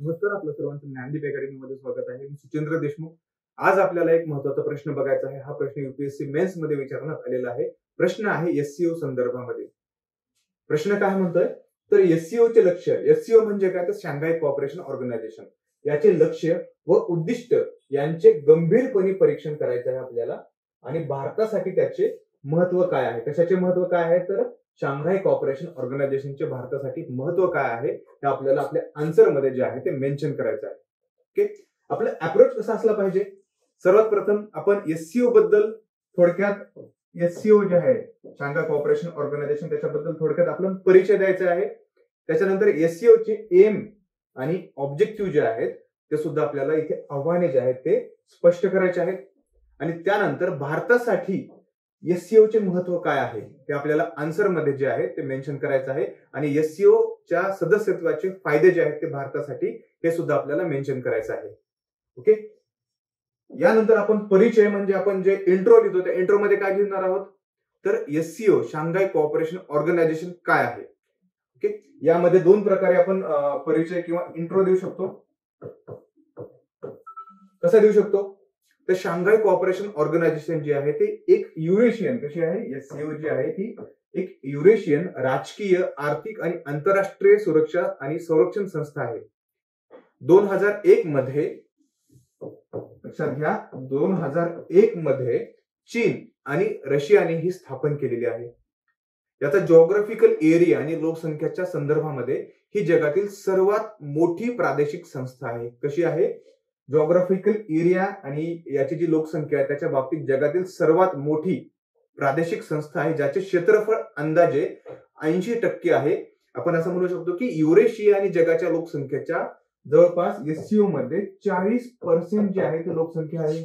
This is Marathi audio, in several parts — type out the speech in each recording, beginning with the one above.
नमस्कार, आपलं सर्वांचं ज्ञानदीप अकॅडमी मध्ये स्वागत आहे. मी सुचेंद्र देशमुख. आज आपल्याला एक महत्त्वाचा प्रश्न बघायचा आहे. हा प्रश्न यूपीएससी मेन्स मध्ये विचारण्यात आलेला आहे. प्रश्न आहे एससीओ संदर्भामध्ये. प्रश्न काय म्हणतोय, तर एससीओ चे लक्ष्य, एससीओ म्हणजे काय, तर शांघाय कोऑपरेशन ऑर्गनायझेशन, याचे लक्ष्य व उद्दिष्ट यांचे गंभीरपणे परीक्षण करायचे आहे आपल्याला. आणि भारतासाठी त्याचे महत्व काय आहे, कशाचे महत्व काय आहे, तर शांघाय कोऑपरेशन ऑर्गनायझेशनचे भारतासाठी महत्व काय आहे हे आपल्याला आपल्या आन्सर मध्ये जे आहे ते मेन्शन करायचं आहे. ओके, आपला अप्रोच कसा असला पाहिजे. सर्वात प्रथम आपण एससीओ बद्दल थोडक्यात, एससीओ जे आहे शांघाय कोऑपरेशन ऑर्गनायझेशन, त्याच्याबद्दल थोडक्यात आपल्याला परिचय द्यायचा आहे. त्याच्यानंतर एससीओ चे एम आणि ऑब्जेक्टिव्ह जे आहेत ते सुद्धा आपल्याला इथे आव्हाने जे आहेत ते स्पष्ट करायचे आहेत. आणि त्यानंतर भारतासाठी एससीओ चे महत्व काय आहे ते आपल्याला आन्सर मध्ये जे आहे ते मेन्शन करायचं आहे. आणि एससीओ च्या सदस्यत्वाचे फायदे जे आहेत ते भारतासाठी हे सुद्धा आपल्याला मेन्शन करायचं आहे. ओके, यानंतर आपण परिचय म्हणजे आपण जे इंट्रो लिहितो त्या इंट्रो मध्ये काय घेणार आहोत, तर एससीओ शांघाय कोऑपरेशन ऑर्गनायझेशन काय आहे. ओके, यामध्ये दोन प्रकारे आपण परिचय किंवा इंट्रो देऊ शकतो. कसा देऊ शकतो, तर शांघाय कोऑपरेशन ऑर्गनायझेशन जे आहे ते एक युरेशियन, कशी आहे, एससीओ जी आहे ती एक युरेशियन राजकीय, आर्थिक आणि आंतरराष्ट्रीय सुरक्षा आणि संरक्षण संस्था आहे. 2001 मध्ये, लक्षात घ्या, 2001 मध्ये चीन आणि रशियाने ही स्थापन केलेली आहे. याचा जिओग्राफिकल एरिया आणि लोकसंख्येच्या संदर्भामध्ये ही जगातील सर्वात मोठी प्रादेशिक संस्था आहे. कशी आहे, जिओग्राफिकल एरिया आणि याची जी लोकसंख्या आहे त्याच्या बाबतीत जगातील सर्वात मोठी प्रादेशिक संस्था आहे, ज्याचे क्षेत्रफळ अंदाजे 80% आहे. आपण असं म्हणू शकतो की युरेशिया आणि जगाच्या लोकसंख्येच्या जवळपास एससीओ मध्ये 40% जे आहे ते लोकसंख्या आहे.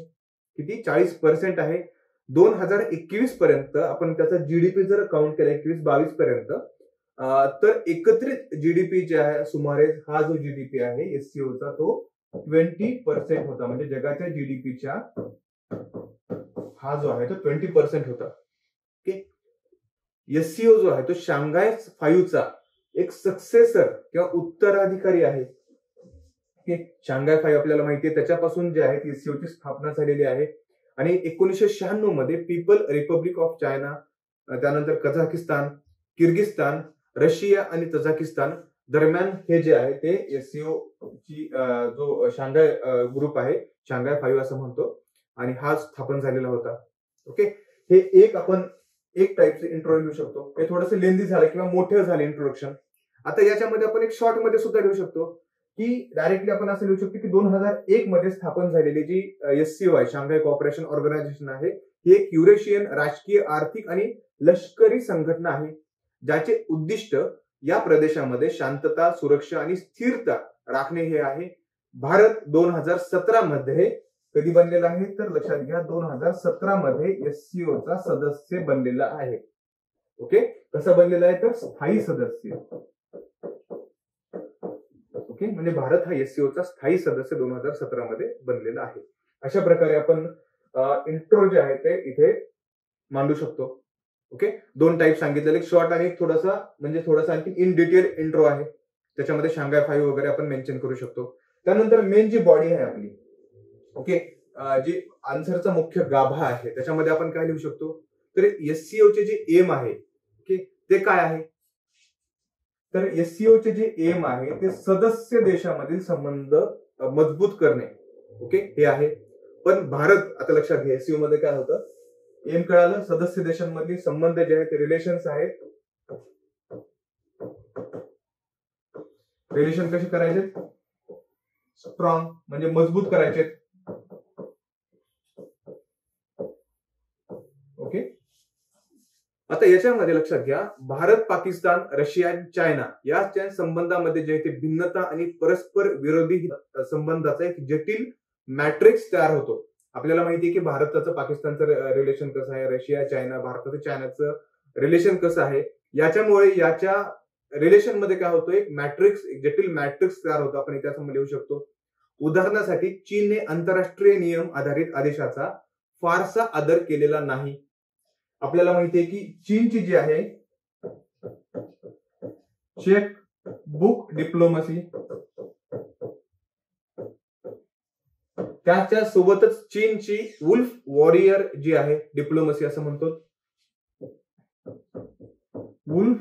किती, 40% आहे. 2021 पर्यंत आपण त्याचा जीडीपी जर काउंट केला 21-22 पर्यंत, तर एकत्रित जीडीपी जे आहे सुमारे, हा जो जीडीपी आहे एससीओचा तो 20% होता. म्हणजे जगाच्या जीडीपीच्या हा जो आहे तो 20% होता. ओके, एससीओ जो आहे तो शांघाय 5चा एक सक्सेसर किंवा उत्तराधिकारी आहे. शांघाय 5 आपल्याला माहिती आहे, त्याच्यापासून जे आहे एससीओ ची स्थापना झालेली आहे. आणि 1996 मध्ये पीपल रिपब्लिक ऑफ चायना, त्यानंतर कझाकिस्तान, किर्गिस्तान, रशिया आणि तजाकिस्तान दरम्यान हे जे आहे ते एससीओ ची जो शांघाय ग्रुप आहे, शांघाय 5 असं म्हणतो, आणि हा स्थापन झालेला होता. ओके, हे एक आपण एक टाइपचे इंट्रो लिहू शकतो. हे थोडंसं लेंदी झालं किंवा मोठं झालं इंट्रोडक्शन. आता याच्यामध्ये आपण एक शॉर्ट मध्ये सुद्धा लिहू शकतो की डायरेक्टली आपण असं लिहू शकतो की 2001 मध्ये स्थापन झालेली जी एससीओ आहे, शांघाय कोऑपरेशन ऑर्गनायझेशन आहे, ही एक युरेशियन राजकीय, आर्थिक आणि लष्करी संघटना आहे, ज्याचे उद्दिष्ट या प्रदेशामध्ये शांतता, सुरक्षा आणि स्थिरता राखणे हे आहे. भारत 2017 मध्ये कधी बनलेला आहे, तर लक्षात घ्या 2017 मध्ये एससीओ चा सदस्य बनलेला आहे. ओके, कसं बनलेला आहे, तर स्थायी सदस्य. ओके, म्हणजे भारत हा एससीओ चा स्थायी सदस्य 2017 मध्ये बनलेला आहे. अशा प्रकारे आपण इंट्रो जे आहे ते इथे मांडू शकतो. ओके, दोन टाइप सांगितलेले, एक शॉर्ट आणि एक थोडासा, म्हणजे थोडासा आणखी इन डिटेल इंट्रो आहे. त्याच्यामध्ये शांघाय 5 वगैरे आपण मेन्शन करू शकतो. त्यानंतर मेन जी बॉडी आहे आपली, ओके, जी आन्सरचा मुख्य गाभा आहे, त्याच्यामध्ये आपण काय लिहू शकतो, तर एससीओ चे जे एम आहे, ओके, ते काय आहे, तर एससीओ चे जे एम आहे ते सदस्य देशामधील संबंध मजबूत करणे. ओके, हे आहे. पण भारत, आता लक्षात घ्या, एससीओ मध्ये काय होतं, एम कळालं, सदस्य देशांमधील संबंध जे आहेत ते रिलेशन्स आहेत. रिलेशन कसे करायचे, स्ट्रॉंग, म्हणजे मजबूत करायचे. ओके, आता याच्यामध्ये लक्षात घ्या, भारत, पाकिस्तान, रशिया, चायना या संबंधामध्ये जे ते भिन्नता आणि परस्पर विरोधी संबंधाचा एक जटिल मॅट्रिक्स तयार होतो. आपल्याला माहिती आहे की भारताचं पाकिस्तानचं रिलेशन कसं आहे, रशिया, चायना, भारताचं चायनाचं रिलेशन कसं आहे. याच्यामुळे याच्या रिलेशन मध्ये काय होतं, एक मॅट्रिक्स, एक जटिल मॅट्रिक्स तयार होतो. आपण इथे असं लिहू शकतो. उदाहरणासाठी चीनने आंतरराष्ट्रीय नियम आधारित आदेशाचा फारसा आदर केलेला नाही. आपल्याला माहिती आहे की चीनची जी आहे चेक बुक डिप्लोमसी, त्याच्या सोबतच चीनची वुल्फ वॉरियर जी आहे डिप्लोमसी असं म्हणतो, वुल्फ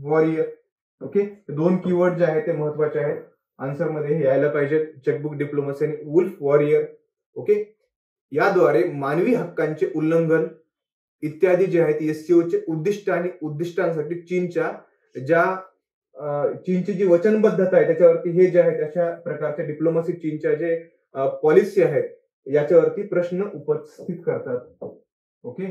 वॉरियर. ओके, दोन कीवर्ड जे आहेत ते महत्वाचे आहेत, आन्सर मध्ये हे यायला पाहिजेत, चेकबुक डिप्लोमसी आणि वुल्फ वॉरियर. ओके, याद्वारे मानवी हक्कांचे उल्लंघन इत्यादी जे आहेत एससीओचे उद्दिष्ट आणि उद्दिष्टांसाठी चीनची जी वचनबद्धता आहे त्याच्यावरती हे जे आहेत अशा प्रकारच्या डिप्लोमसी चीनच्या जे पॉलिसी आहेत याच्यावरती प्रश्न उपस्थित करतात. ओके,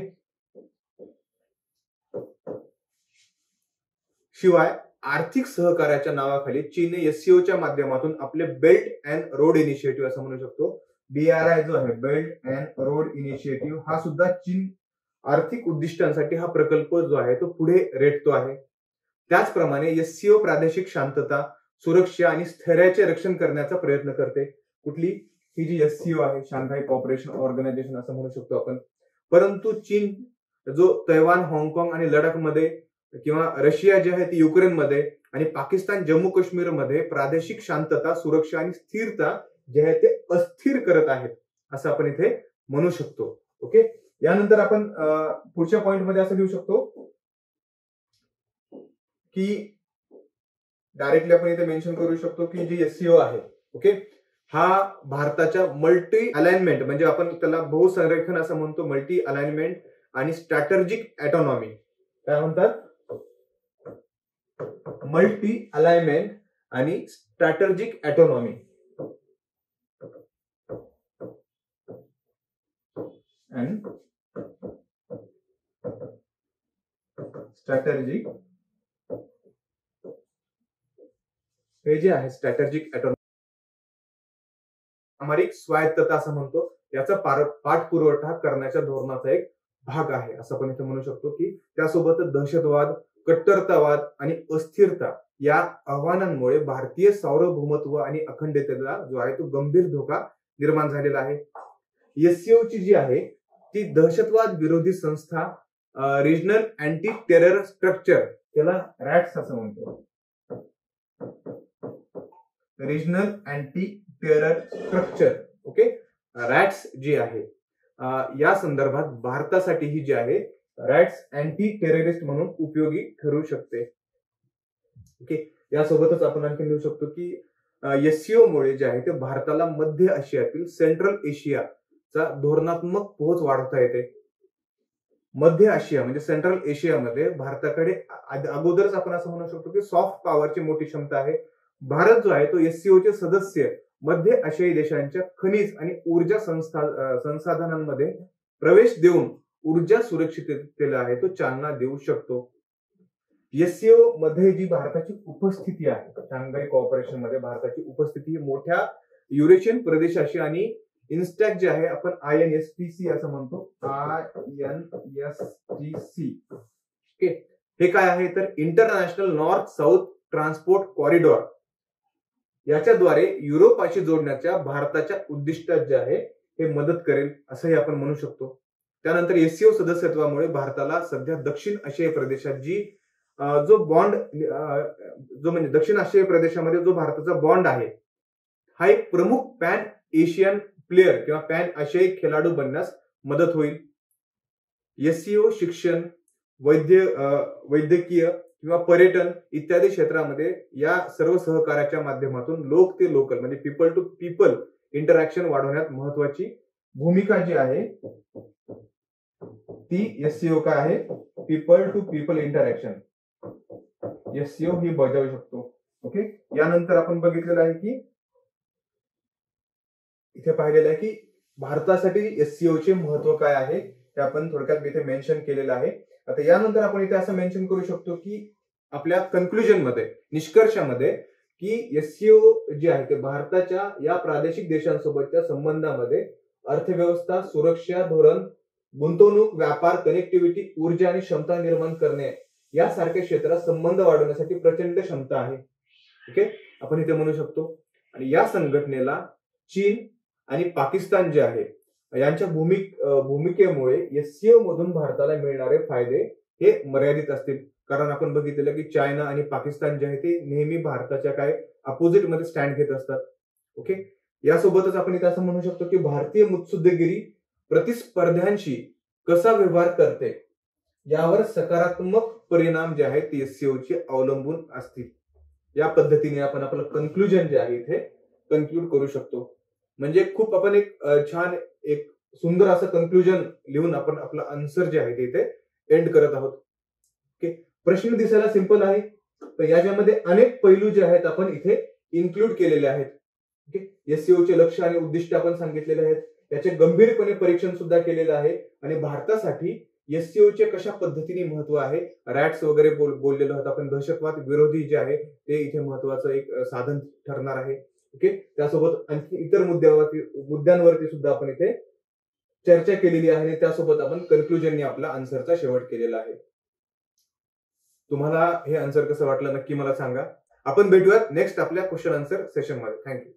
शिवाय आर्थिक सहकार्याच्या नावाखाली चीनने एससीओच्या माध्यमातून आपले बेल्ट अँड रोड इनिशिएटिव्ह असं म्हणू शकतो, BRI जो आहे बेल्ट अँड रोड इनिशिएटिव्ह, हा सुद्धा चीन आर्थिक उद्दिष्टांसाठी हा प्रकल्प जो आहे तो पुढे रेटतो आहे. त्याचप्रमाणे एससीओ प्रादेशिक शांतता, सुरक्षा आणि स्थैर्याचे रक्षण करण्याचा प्रयत्न करते. कुठली? ही जी एससीओ आहे, शांघाय कॉपरेशन ऑर्गनायझेशन असं म्हणू शकतो आपण. परंतु चीन जो तैवान, हाँगकाँग आणि लडाखमध्ये किंवा रशिया जे आहे ती युक्रेनमध्ये आणि पाकिस्तान जम्मू काश्मीरमध्ये प्रादेशिक शांतता, सुरक्षा आणि स्थिरता जे आहे ते अस्थिर करत आहेत असं आपण इथे म्हणू शकतो. ओके, यानंतर आपण पुढच्या पॉइंट मध्ये असं लिहू शकतो की डायरेक्टली आपण इथे मेन्शन करू शकतो की जी एससीओ आहे, ओके, हा भारताच्या मल्टी अलाइनमेंट म्हणजे आपण त्याला बहुसंरेखन असं म्हणतो, मल्टी अलाइनमेंट आणि स्ट्रॅटेजिक ऑटोनॉमी. काय म्हणतात? मल्टी अलाइनमेंट आणि स्ट्रॅटेजिक ऑटोनॉमी. and स्ट्रॅटेजिक, हे जे आहे स्ट्रॅटेजिक ऑटोनॉमी सामरिक स्वायत्तता असं म्हणतो, याचा पाठपुरवठा करण्याच्या धोरणाचा एक भाग आहे असं आपण इथे म्हणू शकतो. की त्यासोबतच दहशतवाद, कट्टरतावाद आणि अस्थिरता या आव्हानांमुळे भारतीय सार्वभौमत्व आणि अखंडतेला जो आहे तो गंभीर धोका निर्माण झालेला आहे. एससीओची जी आहे ती दहशतवाद विरोधी संस्था, रिजनल अँटी टेरर स्ट्रक्चर, त्याला रॅट्स असं म्हणतो, regional anti terror structure. Okay, RATS जी आहे या संदर्भात भारतासाठी ही जी आहे रॅट्स अँटी टेररिस्ट म्हणून उपयोगी ठरू शकते. ओके, यासोबतच आपण आणखी लिहू शकतो की एससीओ मुळे जे आहे ते भारताला मध्य आशियातील सेंट्रल एशियाचा धोरणात्मक पोहोच वाढवता येते. मध्य आशिया म्हणजे सेंट्रल एशियामध्ये भारताकडे अगोदरच आपण असं म्हणू शकतो की सॉफ्ट पॉवरची मोठी क्षमता आहे. भारत जो आहे तो एससीओचे सदस्य मध्य आशियाई देशांच्या खनिज आणि ऊर्जा संसाधनांमध्ये प्रवेश देऊन ऊर्जा सुरक्षिततेला आहे तो चालना देऊ शकतो. एससीओ मध्ये जी भारताची उपस्थिती आहे, शांघाय कॉपरेशन मध्ये भारताची उपस्थिती ही मोठ्या युरेशियन प्रदेशाशी आणि इन्स्टॅक जे आहे आपण INSTC असं म्हणतो, INSTC. ओके, हे काय आहे तर international north south transport corridor, याच्याद्वारे युरोपाशी जोडण्याच्या भारताच्या उद्दिष्टात जे आहे हे मदत करेल असंही आपण म्हणू शकतो. त्यानंतर एससीओ सदस्यत्वामुळे भारताला सध्या दक्षिण आशियाई प्रदेशात जो बॉन्ड जो म्हणजे दक्षिण आशियाई प्रदेशामध्ये जो भारताचा बॉन्ड आहे हा एक प्रमुख पॅन एशियन प्लेयर किंवा पॅन आशियाई खेळाडू बनण्यास मदत होईल. एससीओ शिक्षण, वैद्यकीय किंवा पर्यटन इत्यादी क्षेत्रामध्ये या सर्व सहकार्याच्या माध्यमातून लोक ते लोकल म्हणजे पीपल टू पीपल इंटरॅक्शन वाढवण्यात महत्वाची भूमिका जी आहे ती एससीओ काय आहे, people to people interaction, SCO ही बजावू शकतो. ओके, यानंतर आपण बघितलेलं आहे की इथे पाहिलेलं आहे की भारतासाठी एससीओचे महत्व काय आहे ते आपण थोडक्यात इथे मेन्शन केलेलं आहे. आता यानंतर आपण इथे असं मेन्शन करू शकतो की आपल्या कन्क्लुजन मध्ये, निष्कर्षामध्ये, की एससीओ जे आहे ते भारताच्या या प्रादेशिक देशांसोबतच्या संबंधामध्ये अर्थव्यवस्था, सुरक्षा धोरण, गुंतवणूक, व्यापार, कनेक्टिव्हिटी, ऊर्जा आणि क्षमता निर्माण करणे यासारख्या क्षेत्रात संबंध वाढवण्यासाठी प्रचंड क्षमता आहे. ओके, आपण इथे म्हणू शकतो. आणि या संघटनेला चीन आणि पाकिस्तान जे आहे यांच्या भूमिकेमुळे एससीओ मधून भारताला मिळणारे फायदे हे मर्यादित असतील. कारण आपण बघितलेलं की चायना आणि पाकिस्तान जे आहे ते नेहमी भारताच्या काय अपोजिट मध्ये स्टँड घेत असतात. ओके, यासोबतच आपण इथे असं म्हणू शकतो की भारतीय मुत्सद्देगिरी प्रतिस्पर्ध्यांशी कसा व्यवहार करते यावर सकारात्मक परिणाम जे आहेत ते एससीओ चे अवलंबून असतील. या पद्धतीने आपण आपलं कन्क्लुजन जे आहे इथे कन्क्लूड करू शकतो. म्हणजे खूप आपण एक छान एक सुंदर असं कन्क्लुजन लिहून आपण आपलं आन्सर जे आहे ते इथे एंड करत आहोत. ओके, प्रश्न दिसायला सिंपल आहे, पण याच्यामध्ये अनेक पैलू जे आहेत आपण इथे इन्क्लूड केलेले आहेत. ओके, एससीओ चे लक्ष्य आणि उद्दिष्ट आपण सांगितलेले आहेत, त्याचे गंभीरपणे परीक्षण सुद्धा केलेलं आहे आणि भारतासाठी एससीओ चे कशा पद्धतीने महत्व आहे, रॅट्स वगैरे बोललेलो आहोत आपण, दहशतवाद विरोधी जे आहे ते इथे महत्वाचं एक साधन ठरणार आहे. ओके, त्यासोबत आणखी इतर मुद्द्यांवरती सुद्धा आपण इथे चर्चा केलेली आहे आणि त्यासोबत आपण कन्क्लुजनने आपला आन्सरचा शेवट केलेला आहे. तुम्हाला हे आन्सर कसं वाटलं नक्की मला सांगा. आपण भेटूयात नेक्स्ट आपल्या क्वेश्चन आन्सर सेशन मध्ये. थँक्यू.